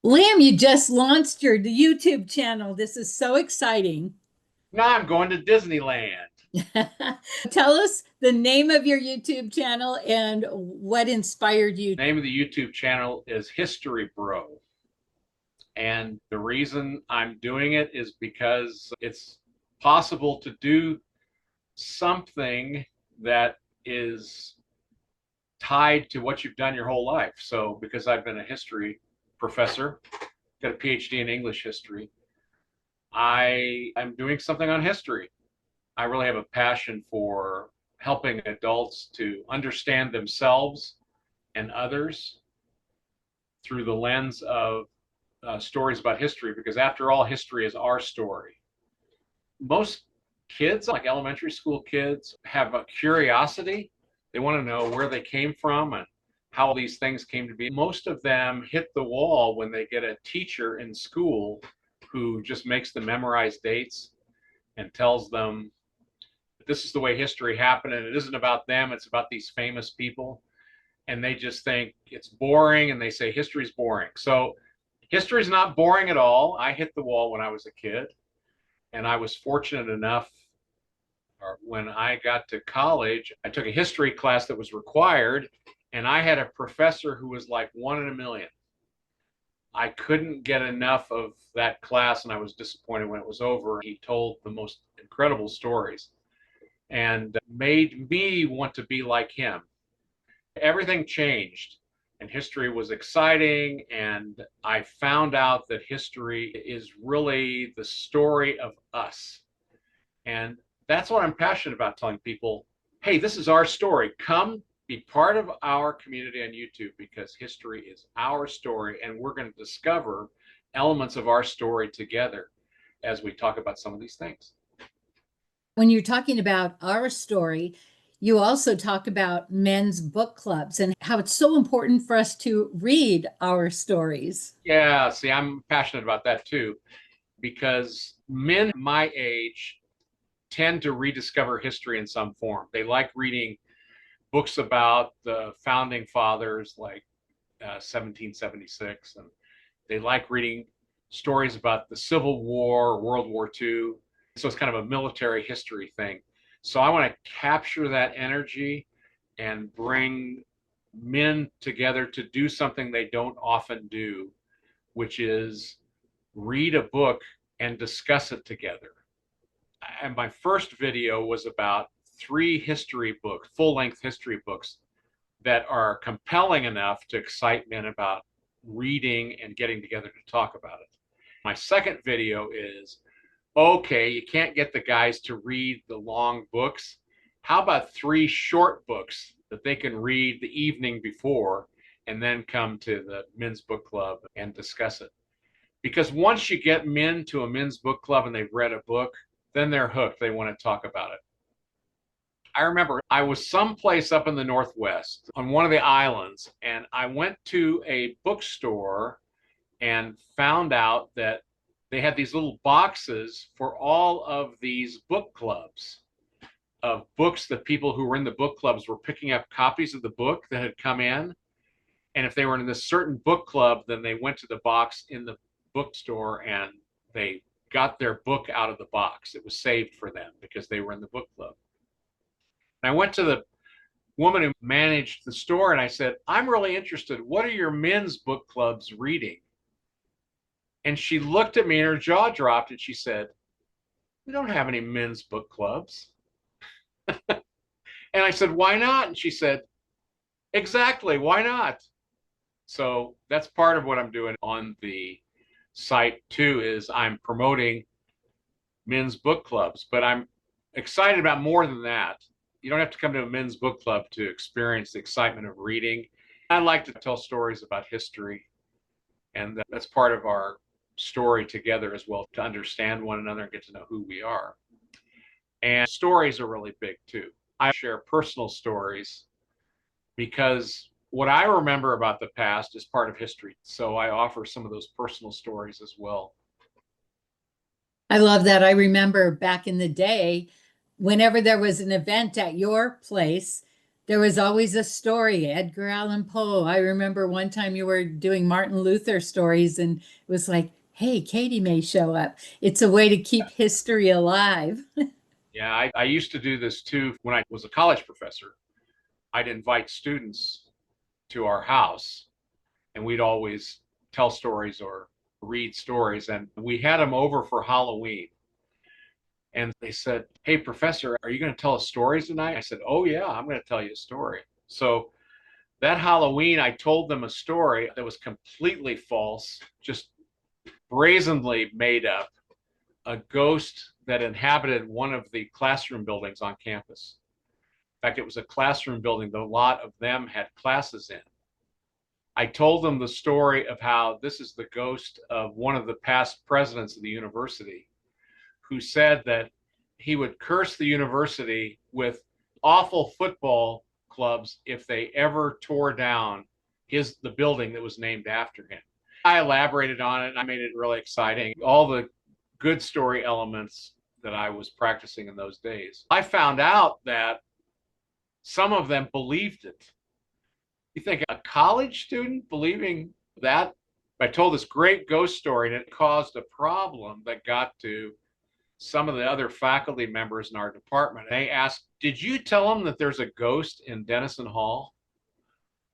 Liam, you just launched your YouTube channel. This is so exciting. Now I'm going to Disneyland. Tell us the name of your YouTube channel and what inspired you. Name of the YouTube channel is History Bro. And the reason I'm doing it is because it's possible to do something that is tied to what you've done your whole life. So, because I've been a history professor, got a PhD in English history, I am doing something on history. I really have a passion for helping adults to understand themselves and others through the lens of stories about history, because after all, history is our story. Most kids, like elementary school kids, have a curiosity. They want to know where they came from and how these things came to be. Most of them hit the wall when they get a teacher in school who just makes them memorize dates and tells them this is the way history happened and it isn't about them, it's about these famous people. And they just think it's boring and they say history's boring. So history's not boring at all. I hit the wall when I was a kid, and I was fortunate enough, or when I got to college, I took a history class that was required, and I had a professor who was like one in a million. I couldn't get enough of that class, and I was disappointed when it was over. He told the most incredible stories and made me want to be like him. Everything changed and history was exciting, and I found out that history is really the story of us. And that's what I'm passionate about, telling people, hey, this is our story. Come be part of our community on YouTube, because history is our story and we're going to discover elements of our story together as we talk about some of these things. When you're talking about our story, you also talk about men's book clubs and how it's so important for us to read our stories. Yeah, see, I'm passionate about that too, because men my age tend to rediscover history in some form. They like reading books about the founding fathers, like 1776, and they like reading stories about the Civil War, World War II. So it's kind of a military history thing. So I want to capture that energy and bring men together to do something they don't often do, which is read a book and discuss it together. And my first video was about 3 full-length history books that are compelling enough to excite men about reading and getting together to talk about it. My second video is, okay, you can't get the guys to read the long books. How about 3 short books that they can read the evening before and then come to the men's book club and discuss it? Because once you get men to a men's book club and they've read a book, then they're hooked. They want to talk about it. I remember I was someplace up in the Northwest on one of the islands, and I went to a bookstore and found out that they had these little boxes for all of these book clubs, of books that people who were in the book clubs were picking up copies of the book that had come in. And if they were in this certain book club, then they went to the box in the bookstore and they got their book out of the box. It was saved for them because they were in the book club. And I went to the woman who managed the store and I said, I'm really interested. What are your men's book clubs reading? And she looked at me and her jaw dropped and she said, we don't have any men's book clubs. And I said, why not? And she said, exactly, why not? So that's part of what I'm doing on the site too, is I'm promoting men's book clubs, but I'm excited about more than that. You don't have to come to a men's book club to experience the excitement of reading. I like to tell stories about history, and that's part of our story together as well, to understand one another and get to know who we are. And stories are really big too. I share personal stories because what I remember about the past is part of history. So I offer some of those personal stories as well. I love that. I remember back in the day, whenever there was an event at your place, There was always a story, Edgar Allan Poe. I remember one time you were doing Martin Luther stories, and it was like, hey, Katie may show up. It's a way to keep history alive. Yeah, I used to do this too when I was a college professor. I'd invite students to our house, and we'd always tell stories or read stories. And we had them over for Halloween. And they said, "Hey, professor, are you going to tell us stories tonight?" I said, "Oh, yeah, I'm going to tell you a story." So that Halloween, I told them a story that was completely false, just brazenly made up, a ghost that inhabited one of the classroom buildings on campus. In fact, it was a classroom building that a lot of them had classes in. I told them the story of how this is the ghost of one of the past presidents of the university who said that he would curse the university with awful football clubs if they ever tore down the building that was named after him. I elaborated on it and I made it really exciting. All the good story elements that I was practicing in those days. I found out that some of them believed it. You think a college student believing that? I told this great ghost story and it caused a problem that got to some of the other faculty members in our department. They asked, "Did you tell them that there's a ghost in Denison Hall?"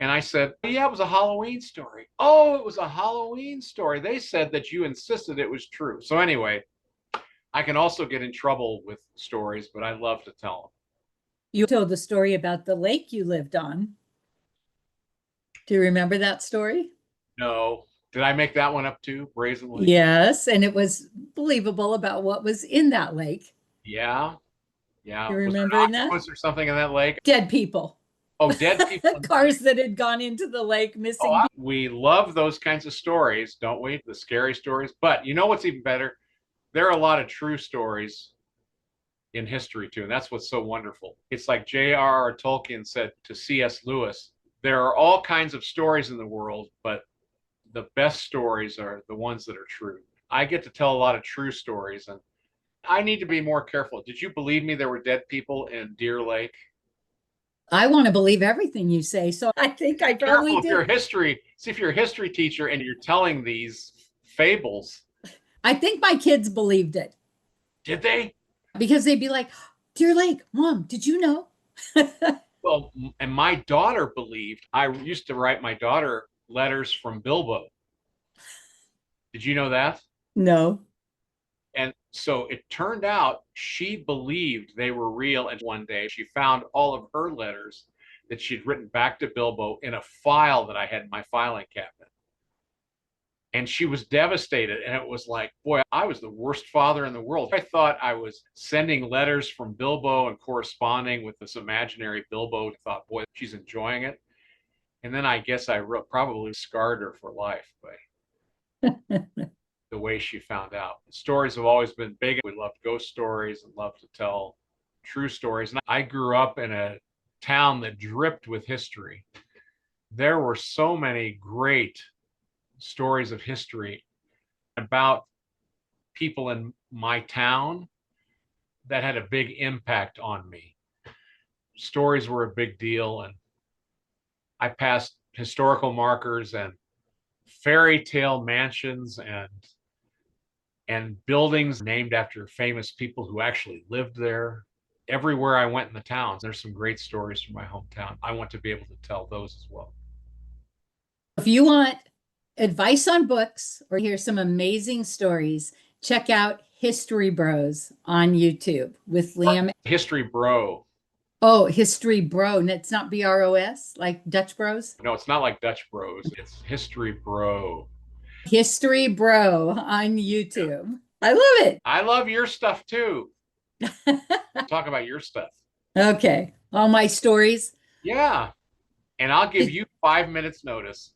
And I said, "Yeah, it was a Halloween story." "Oh, it was a Halloween story. They said that you insisted it was true." So anyway, I can also get in trouble with stories, but I love to tell them. You told the story about the lake you lived on. Do you remember that story? No, did I make that one up too, brazenly? Yes, and it was believable about what was in that lake. Yeah, yeah. You Was there remember an that? octopus or something in that lake? Dead people. Oh, dead people in the lake. Cars that had gone into the lake, Oh, missing. we love those kinds of stories, don't we? The scary stories. But you know what's even better? There are a lot of true stories in history too, and that's what's so wonderful. It's like J.R.R. Tolkien said to C.S. Lewis, there are all kinds of stories in the world, but the best stories are the ones that are true. I get to tell a lot of true stories, and I need to be more careful. Did you believe me there were dead people in Deer Lake? I want to believe everything you say, so I think I probably Careful if you're did. a history, see if you're a history teacher and you're telling these fables. I think my kids believed it Did they? because they'd be like, Dear Lake, Mom, did you know? Well, and my daughter believed. I used to write my daughter letters from Bilbo. Did you know that? No. And so it turned out she believed they were real. And one day she found all of her letters that she'd written back to Bilbo in a file that I had in my filing cabinet. And she was devastated. And it was like, boy, I was the worst father in the world. I thought I was sending letters from Bilbo and corresponding with this imaginary Bilbo. I thought, boy, she's enjoying it. And then I guess I probably scarred her for life by the way she found out. Stories have always been big. We love ghost stories and love to tell true stories. And I grew up in a town that dripped with history. There were so many great stories of history about people in my town that had a big impact on me. Stories were a big deal, and I passed historical markers and fairy tale mansions and buildings named after famous people who actually lived there. Everywhere I went in the towns, there's some great stories from my hometown. I want to be able to tell those as well. If you want advice on books or hear some amazing stories, check out History Bros on YouTube with Liam. History Bro. Oh, History Bro. And it's not BROS like Dutch Bros. No, it's not like Dutch Bros. It's History Bro. History Bro on YouTube. I love it. I love your stuff too. Talk about your stuff. Okay. All my stories. Yeah. And I'll give you 5 minutes notice.